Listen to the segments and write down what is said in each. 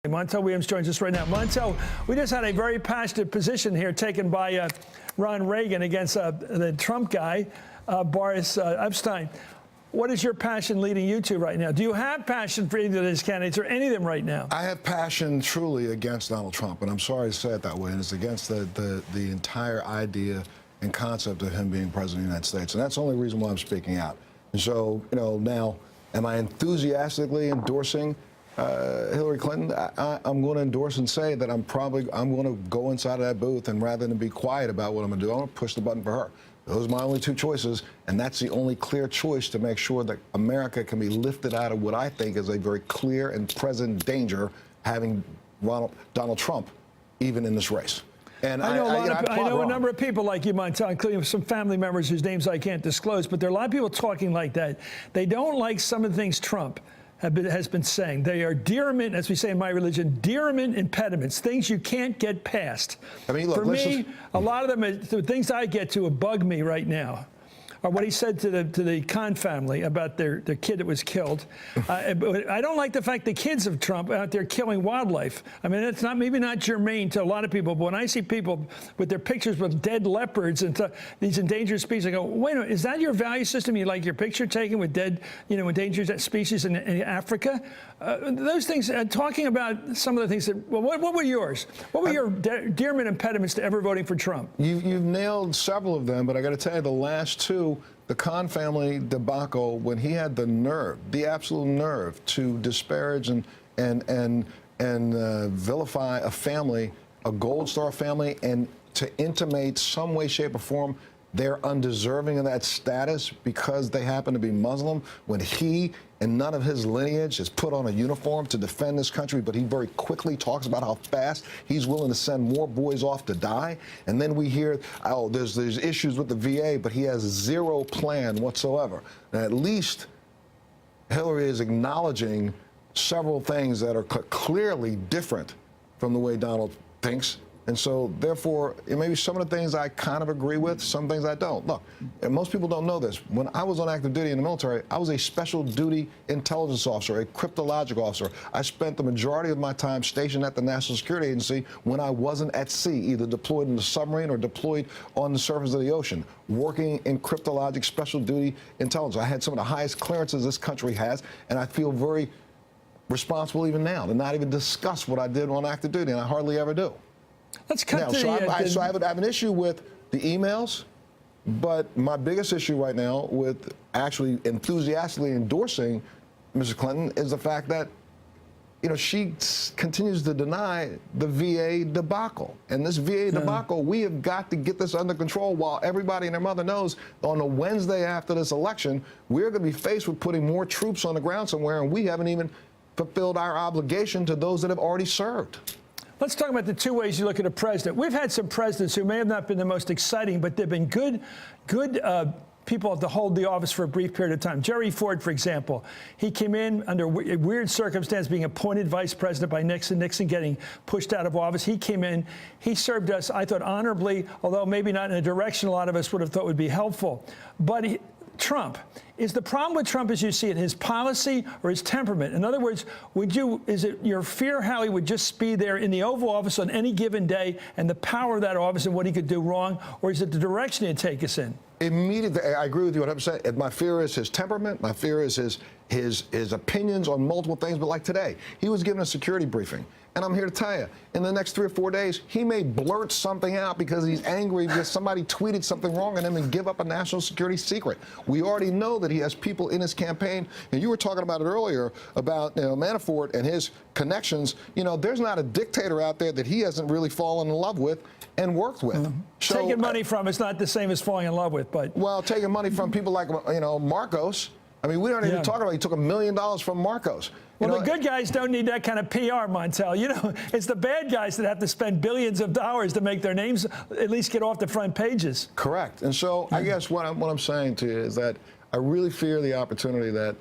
Montel Williams joins us right now. Montel, we just had a very passionate position here taken by Ron Reagan against the Trump guy, Boris Epstein. What is your passion leading you to right now? Do you have passion for either of these candidates or any of them right now? I have passion truly against Donald Trump, and I'm sorry to say it that way. And it's against the entire idea and concept of him being president of the United States. And that's the only reason why I'm speaking out. And so, now, am I enthusiastically endorsing Hillary Clinton? I'm going to endorse and say that I'm going to go inside of that booth, and rather than be quiet about what I'm going to do, I'm going to push the button for her. Those are my only two choices, and that's the only clear choice to make sure that America can be lifted out of what I think is a very clear and present danger, having Donald Trump even in this race. And I know a number of people like you, Montel, including some family members whose names I can't disclose, but there are a lot of people talking like that. They don't like some of the things Trump has been saying. They are dearment, as we say in my religion, dearment impediments, things you can't get past. I mean, look, for me, a lot of them, the things I get to bug me right now are what he said to the Khan family about their kid that was killed. I don't like the fact the kids of Trump out there killing wildlife. I mean, it's maybe not germane to a lot of people, but when I see people with their pictures with dead leopards and these endangered species, I go, wait a minute, is that your value system? You like your picture taken with dead, endangered species in Africa? Those things, talking about some of the things that, well, what were yours? What were your dearment impediments to ever voting for Trump? You've nailed several of them, but I got to tell you, the last two, the Khan family debacle, when he had the nerve, the absolute nerve, to disparage and vilify a family, a Gold Star family, and to intimate some way, shape, or form they're undeserving of that status because they happen to be Muslim, when he and none of his lineage is put on a uniform to defend this country, but he very quickly talks about how fast he's willing to send more boys off to die. And then we hear, oh, there's issues with the VA, but he has zero plan whatsoever. And at least Hillary is acknowledging several things that are clearly different from the way Donald thinks. And so, therefore, maybe some of the things I kind of agree with, some things I don't. Look, and most people don't know this. When I was on active duty in the military, I was a special duty intelligence officer, a cryptologic officer. I spent the majority of my time stationed at the National Security Agency when I wasn't at sea, either deployed in the submarine or deployed on the surface of the ocean, working in cryptologic special duty intelligence. I had some of the highest clearances this country has, and I feel very responsible even now to not even discuss what I did on active duty, and I hardly ever do. Let's cut now, so I have an issue with the emails, but my biggest issue right now with actually enthusiastically endorsing Mrs. Clinton is the fact that, she continues to deny the VA debacle. And this VA debacle, we have got to get this under control while everybody and their mother knows on the Wednesday after this election, we're going to be faced with putting more troops on the ground somewhere, and we haven't even fulfilled our obligation to those that have already served. Let's talk about the two ways you look at a president. We've had some presidents who may have not been the most exciting, but they've been good people to hold the office for a brief period of time. Jerry Ford, for example, he came in under a weird circumstance, being appointed vice president by Nixon, Nixon getting pushed out of office. He came in, he served us, I thought, honorably, although maybe not in a direction a lot of us would have thought would be helpful. But Trump, is the problem with Trump as you see it his policy or his temperament? In other words, is it your fear how he would just be there in the Oval Office on any given day and the power of that office and what he could do wrong, or is it the direction he'd take us in? Immediately, I agree with you 100%. My fear is his temperament. My fear is his opinions on multiple things. But like today, he was given a security briefing. And I'm here to tell you, in the next 3 or 4 days, he may blurt something out because he's angry because somebody tweeted something wrong on him and give up a national security secret. We already know that he has people in his campaign. And you were talking about it earlier about Manafort and his connections. There's not a dictator out there that he hasn't really fallen in love with and worked with. So, taking money from is not the same as falling in love with, but... Well, taking money from people like, Marcos. I mean, we don't even talk about he took $1 million from Marcos. Well, the good guys don't need that kind of PR, Montel. It's the bad guys that have to spend billions of dollars to make their names at least get off the front pages. Correct. And so I guess what I'm saying to you is that I really fear the opportunity that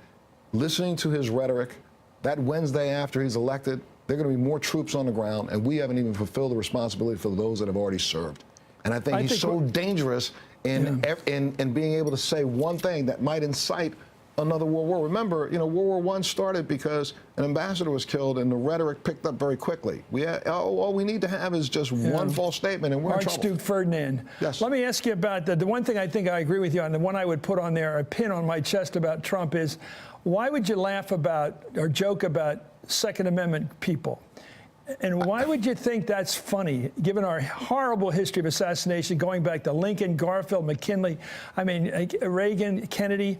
listening to his rhetoric, that Wednesday after he's elected, there are going to be more troops on the ground, and we haven't even fulfilled the responsibility for those that have already served. And I think he's so dangerous in being able to say one thing that might incite another World War. Remember, World War I started because an ambassador was killed, and the rhetoric picked up very quickly. All we need to have is just one false statement, and we're in trouble. Archduke Ferdinand. Yes. Let me ask you about the one thing I think I agree with you on, the one I would put on there, a pin on my chest about Trump is, why would you laugh about or joke about Second Amendment people? And why would you think that's funny, given our horrible history of assassination going back to Lincoln, Garfield, McKinley, I mean, Reagan, Kennedy,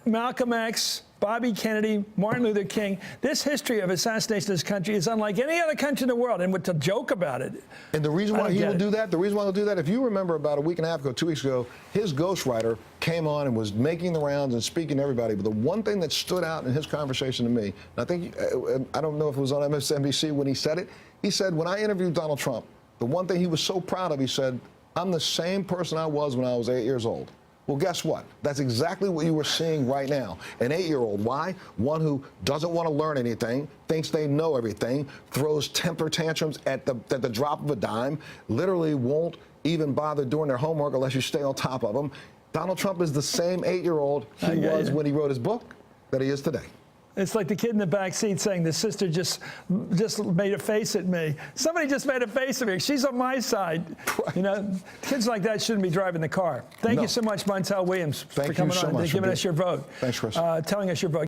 Malcolm X, Bobby Kennedy, Martin Luther King? This history of assassination in this country is unlike any other country in the world, and to joke about it. And the reason why he will do that, if you remember about a week and a half ago, 2 weeks ago, his ghostwriter came on and was making the rounds and speaking to everybody. But the one thing that stood out in his conversation to me, and I think, I don't know if it was on MSNBC when he said it, he said, when I interviewed Donald Trump, the one thing he was so proud of, he said, I'm the same person I was when I was 8 years old. Well, guess what? That's exactly what you were seeing right now. An 8-year-old. Why? One who doesn't want to learn anything, thinks they know everything, throws temper tantrums at the drop of a dime, literally won't even bother doing their homework unless you stay on top of them. Donald Trump is the same 8-year-old he was when he wrote his book that he is today. It's like the kid in the back seat saying, the sister just made a face at me. Somebody just made a face at me. She's on my side. Right. Kids like that shouldn't be driving the car. Thank you so much, Montel Williams, for coming on and giving us your vote. Thanks, Chris. Telling us your vote.